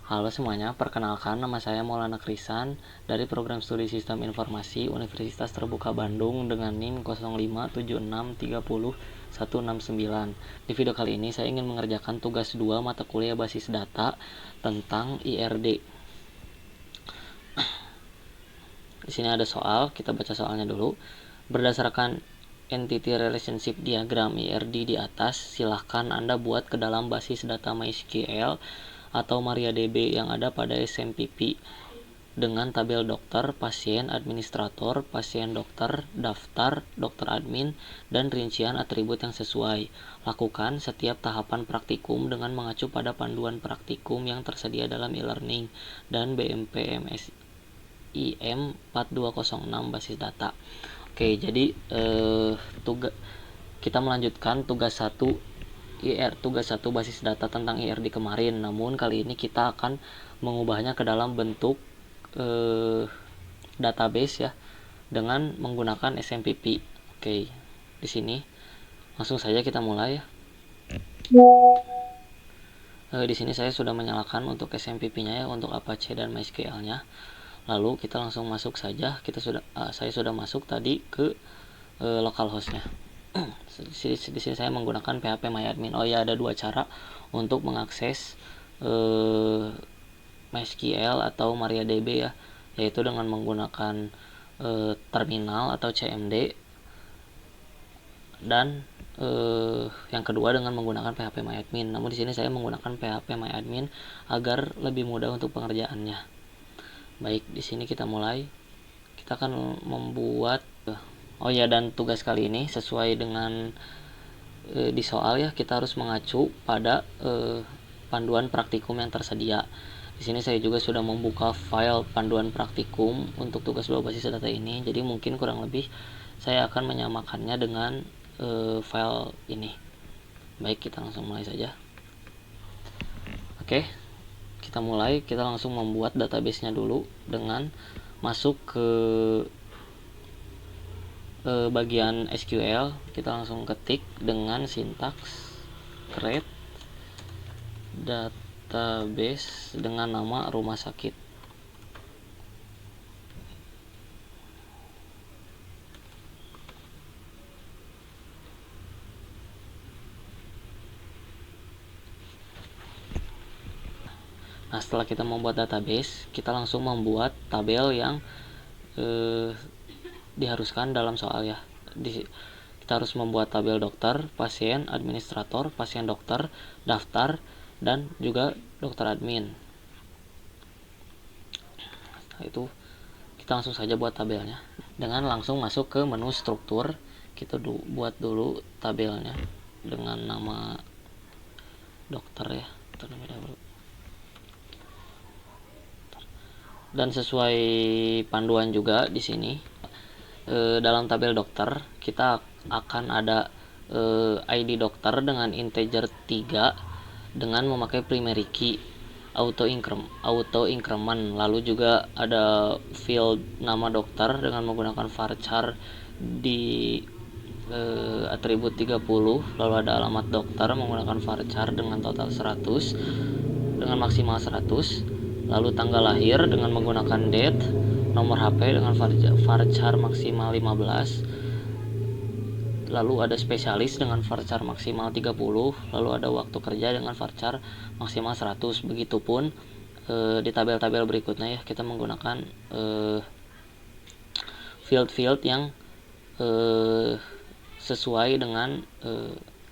Halo semuanya, perkenalkan nama saya Maulana Krisan dari Program Studi Sistem Informasi Universitas Terbuka Bandung dengan NIM 0576300169. Di video kali ini saya ingin mengerjakan tugas 2 mata kuliah basis data tentang IRD. Di sini ada soal, kita baca soalnya dulu. Berdasarkan Entity Relationship Diagram IRD di atas, silahkan Anda buat ke dalam basis data MySQL atau MariaDB yang ada pada SMPP dengan tabel dokter, pasien, administrator, pasien dokter, daftar, dokter admin, dan rincian atribut yang sesuai. Lakukan setiap tahapan praktikum dengan mengacu pada panduan praktikum yang tersedia dalam e-learning dan BMPMS IM 4206 basis data. Oke, jadi kita melanjutkan tugas 1 basis data tentang IRD kemarin. Namun kali ini kita akan mengubahnya ke dalam bentuk database ya dengan menggunakan SMPP. Oke, di sini langsung saja kita mulai ya. Di sini saya sudah menyalakan untuk SMPP-nya ya, untuk Apache dan MySQL-nya. Lalu kita langsung masuk saja. Saya sudah masuk tadi ke localhost-nya. Di sini saya menggunakan phpMyAdmin. Oh ya, ada dua cara untuk mengakses MySQL atau MariaDB ya, yaitu dengan menggunakan terminal atau CMD, dan yang kedua dengan menggunakan phpMyAdmin. Namun di sini saya menggunakan phpMyAdmin agar lebih mudah untuk pengerjaannya. Baik, di sini kita mulai. Kita akan membuat dan tugas kali ini sesuai dengan di soal ya, kita harus mengacu pada panduan praktikum yang tersedia. Di sini saya juga sudah membuka file panduan praktikum untuk tugas 2 basis data ini. Jadi mungkin kurang lebih saya akan menyamakannya dengan file ini. Baik, kita langsung mulai saja. Oke, kita mulai. Kita langsung membuat database-nya dulu dengan masuk ke bagian SQL. Kita langsung ketik dengan sintaks create database dengan nama rumah sakit. Nah, setelah kita membuat database, kita langsung membuat tabel yang diharuskan dalam soal ya. Kita harus membuat tabel dokter, pasien, administrator, pasien dokter, daftar, dan juga dokter admin. Setelah itu kita langsung saja buat tabelnya dengan langsung masuk ke menu struktur. Kita buat dulu tabelnya dengan nama dokter ya, terlebih dahulu. Dan sesuai panduan juga di sini dalam tabel dokter kita akan ada ID dokter dengan integer 3 dengan memakai primary key auto increment. Lalu juga ada field nama dokter dengan menggunakan varchar di atribut 30. Lalu ada alamat dokter menggunakan varchar dengan total 100 dengan maksimal 100. Lalu tanggal lahir dengan menggunakan date, nomor HP dengan varchar maksimal 15. Lalu ada spesialis dengan varchar maksimal 30. Lalu ada waktu kerja dengan varchar maksimal 100. Begitupun di tabel-tabel berikutnya ya, kita menggunakan field-field yang sesuai dengan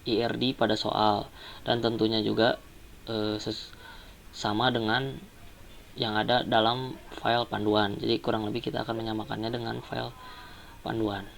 IRD pada soal, dan tentunya juga sama dengan yang ada dalam file panduan. Jadi kurang lebih kita akan menyamakannya dengan file panduan.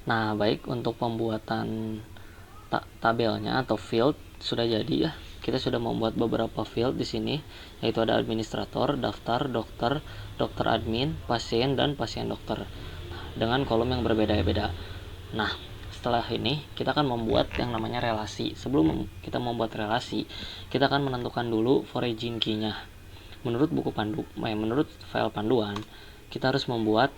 Nah, baik, untuk pembuatan tabelnya atau field sudah jadi ya. Kita sudah membuat beberapa field di sini, yaitu ada administrator, daftar, dokter, dokter admin, pasien, dan pasien dokter dengan kolom yang berbeda-beda. Nah, setelah ini kita akan membuat yang namanya relasi. Sebelum kita membuat relasi, kita akan menentukan dulu origin key-nya. Menurut menurut file panduan, kita harus membuat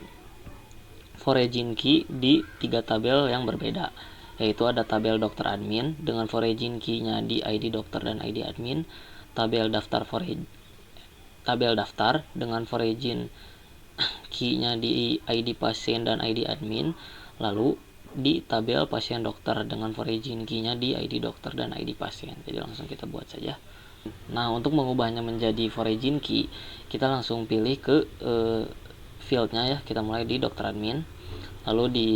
origin key di 3 tabel yang berbeda, yaitu ada tabel dokter admin dengan origin key-nya di ID dokter dan ID admin, tabel daftar dengan origin key-nya di ID pasien dan ID admin, lalu di tabel pasien dokter dengan origin key-nya di ID dokter dan ID pasien. Jadi langsung kita buat saja. Nah, untuk mengubahnya menjadi origin key, kita langsung pilih ke fieldnya ya. Kita mulai di dokter admin, lalu di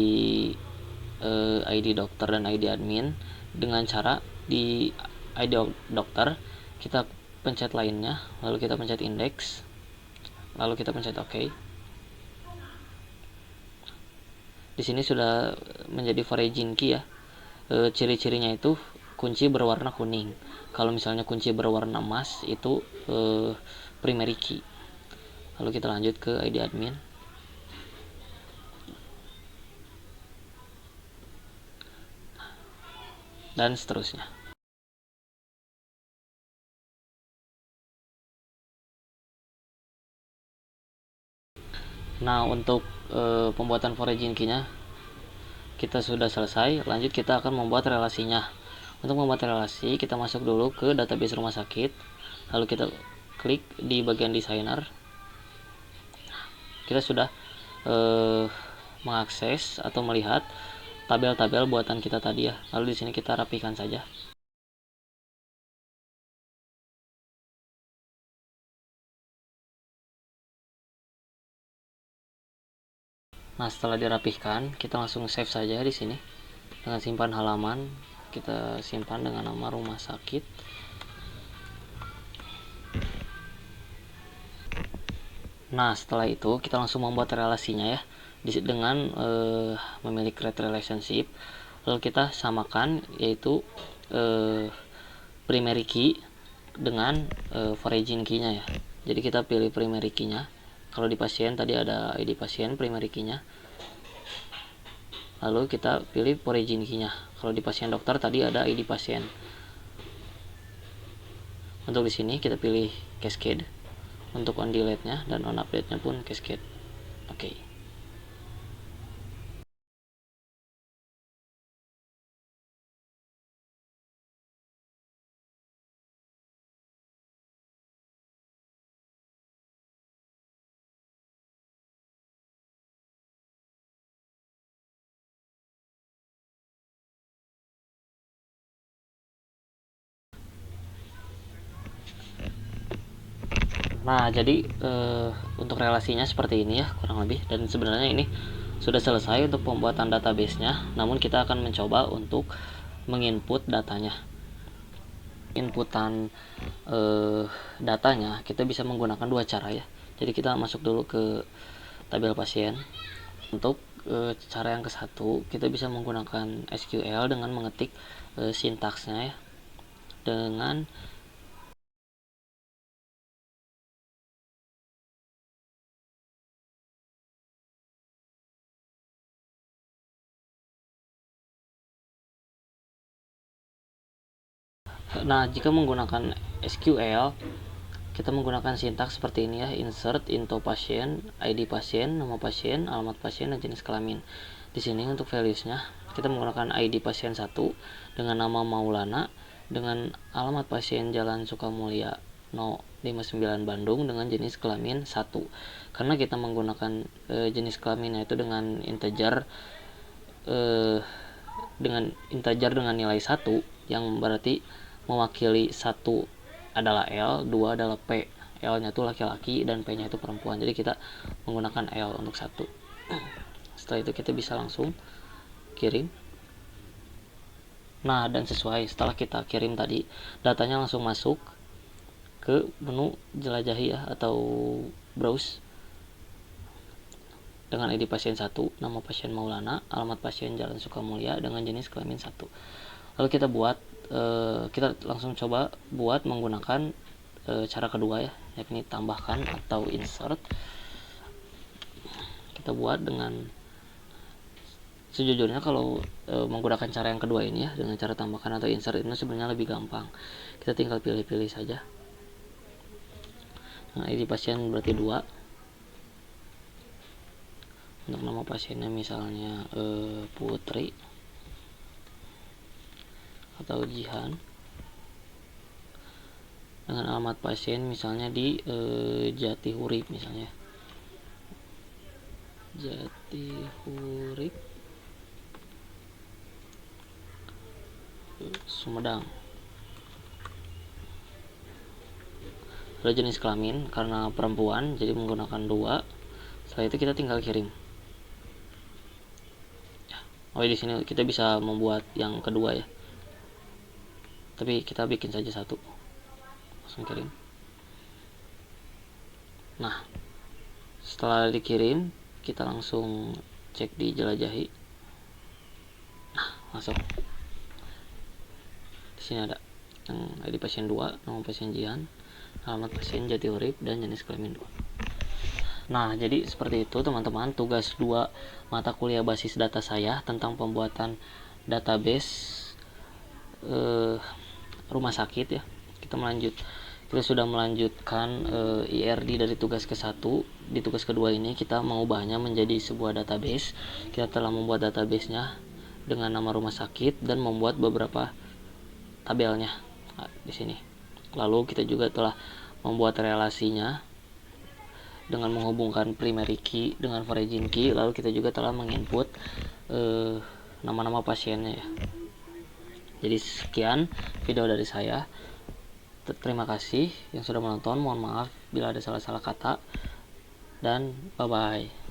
ID dokter dan ID admin. Dengan cara di ID dokter kita pencet lainnya, lalu kita pencet index, lalu kita pencet OK. Di sini sudah menjadi origin key ya. Ciri-cirinya itu kunci berwarna kuning. Kalau misalnya kunci berwarna emas itu primary key. Lalu kita lanjut ke ID admin. Dan seterusnya. Nah, untuk pembuatan origin key-nya kita sudah selesai. Lanjut kita akan membuat relasinya. Untuk membuat relasi, kita masuk dulu ke database rumah sakit. Lalu kita klik di bagian designer. Kita sudah mengakses atau melihat tabel-tabel buatan kita tadi ya. Lalu di sini kita rapikan saja. Nah, setelah dirapihkan, kita langsung save saja di sini dengan simpan halaman. Kita simpan dengan nama rumah sakit. Nah, setelah itu kita langsung membuat relasinya ya dengan memilih create relationship. Lalu kita samakan, yaitu primary key dengan origin key-nya ya. Jadi kita pilih primary key-nya. Kalau di pasien tadi ada ID pasien, primary key-nya. Lalu kita pilih origin key-nya. Kalau di pasien dokter tadi ada ID pasien. Untuk di sini kita pilih cascade. Untuk on delete-nya dan on update-nya pun cascade. Oke. Nah, jadi untuk relasinya seperti ini ya kurang lebih, dan sebenarnya ini sudah selesai untuk pembuatan database-nya. Namun kita akan mencoba untuk menginput datanya. Inputan datanya kita bisa menggunakan dua cara ya. Jadi kita masuk dulu ke tabel pasien. Untuk cara yang ke satu, kita bisa menggunakan SQL dengan mengetik sintaksnya ya, dengan nah, jika menggunakan SQL, kita menggunakan sintaks seperti ini ya: insert into pasien, ID pasien, nama pasien, alamat pasien, dan jenis kelamin. Di sini untuk values-nya kita menggunakan ID pasien 1 dengan nama Maulana, dengan alamat pasien Jalan Sukamulya No 59 Bandung, dengan jenis kelamin 1. Karena kita menggunakan jenis kelaminnya itu dengan integer dengan nilai 1, yang berarti mewakili 1 adalah L, 2 adalah P. L-nya itu laki-laki dan P-nya itu perempuan. Jadi kita menggunakan L untuk 1. Setelah itu kita bisa langsung kirim. Nah, dan sesuai setelah kita kirim tadi, datanya langsung masuk ke menu jelajahi ya, atau browse. dengan ID pasien 1, nama pasien Maulana, alamat pasien Jalan Sukamulya dengan jenis kelamin 1. Lalu kita langsung coba buat menggunakan cara kedua ya, yakni tambahkan atau insert. Kita buat dengan sejujurnya kalau menggunakan cara yang kedua ini ya, dengan cara tambahkan atau insert itu sebenarnya lebih gampang. Kita tinggal pilih-pilih saja. Nah, ID pasien berarti 2. Untuk nama pasiennya misalnya Putri atau Jihan. Dengan alamat pasien misalnya di Jatihurip misalnya. Jatihurip Sumedang. Lalu jenis kelamin karena perempuan jadi menggunakan 2. Setelah itu kita tinggal kirim. Oh, di sini kita bisa membuat yang kedua ya. Tapi kita bikin saja 1. Langsung kirim. Nah, setelah dikirim, kita langsung cek di Jelajahi. Nah, masuk. Di sini ada yang ID pasien 2, nama pasien Jihan, alamat pasien Jatihurip, dan jenis kelamin 2. Nah, jadi seperti itu teman-teman tugas 2 mata kuliah basis data saya tentang pembuatan database rumah sakit ya. Kita sudah melanjutkan IRD dari tugas ke-1. Di tugas kedua ini kita mengubahnya menjadi sebuah database. Kita telah membuat databasenya dengan nama rumah sakit dan membuat beberapa tabelnya di sini. Lalu kita juga telah membuat relasinya dengan menghubungkan primary key dengan foreign key. Lalu kita juga telah menginput nama-nama pasiennya ya. Jadi sekian video dari saya. Terima kasih yang sudah menonton. Mohon maaf bila ada salah-salah kata, dan bye bye.